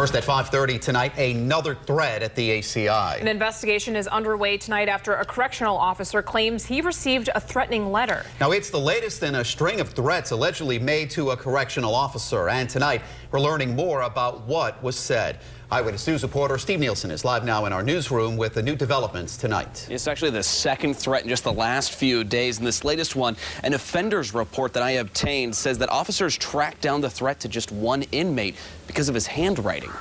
First at 5:30 tonight, another threat at the ACI. An investigation is underway tonight after a correctional officer claims he received a threatening letter. Now, it's the latest in a string of threats allegedly made to a correctional officer. And tonight, we're learning more about what was said. Eyewitness News reporter Steve Nielsen is live now in our newsroom with the new developments tonight. It's actually the second threat in just the last few days. And this latest one, an offenders report that I obtained says that officers tracked down the threat to just one inmate because of his handwriting.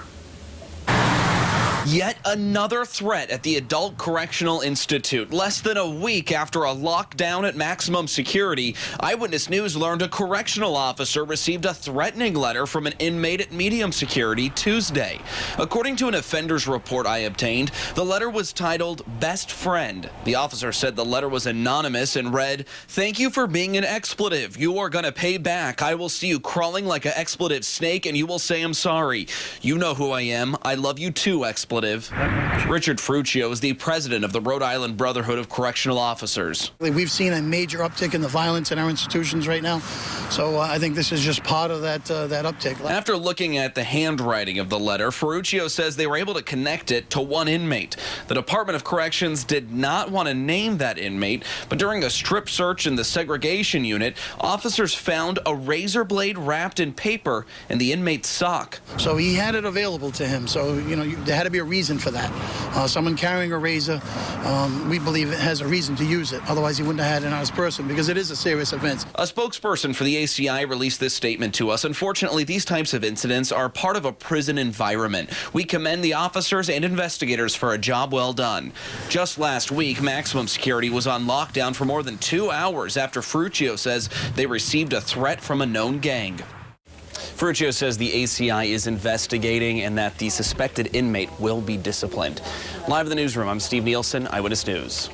Yet another threat at the Adult Correctional Institute. Less than a week after a lockdown at maximum security, Eyewitness News learned a correctional officer received a threatening letter from an inmate at medium security Tuesday. According to an offenders report I obtained, the letter was titled Best Friend. The officer said the letter was anonymous and read, "Thank you for being an expletive. You are going to pay back. I will see you crawling like an expletive snake and you will say I'm sorry. You know who I am. I love you too, expletive." Richard Fruccio is the president of the Rhode Island Brotherhood of Correctional Officers. We've seen a major uptick in the violence in our institutions right now, so I think this is just part of that uptick. After looking at the handwriting of the letter, Fruccio says they were able to connect it to one inmate. The Department of Corrections did not want to name that inmate, but during a strip search in the segregation unit, officers found a razor blade wrapped in paper in the inmate's sock. So he had it available to him, so there had to be a reason for that. Someone carrying a razor, we believe it has a reason to use it. Otherwise, he wouldn't have had it on his person because it is a serious offense. A spokesperson for the ACI released this statement to us. Unfortunately, these types of incidents are part of a prison environment. We commend the officers and investigators for a job well done. Just last week, maximum security was on lockdown for more than 2 hours after Fruccio says they received a threat from a known gang. Fruccio says the ACI is investigating and that the suspected inmate will be disciplined. Live in the newsroom, I'm Steve Nielsen, Eyewitness News.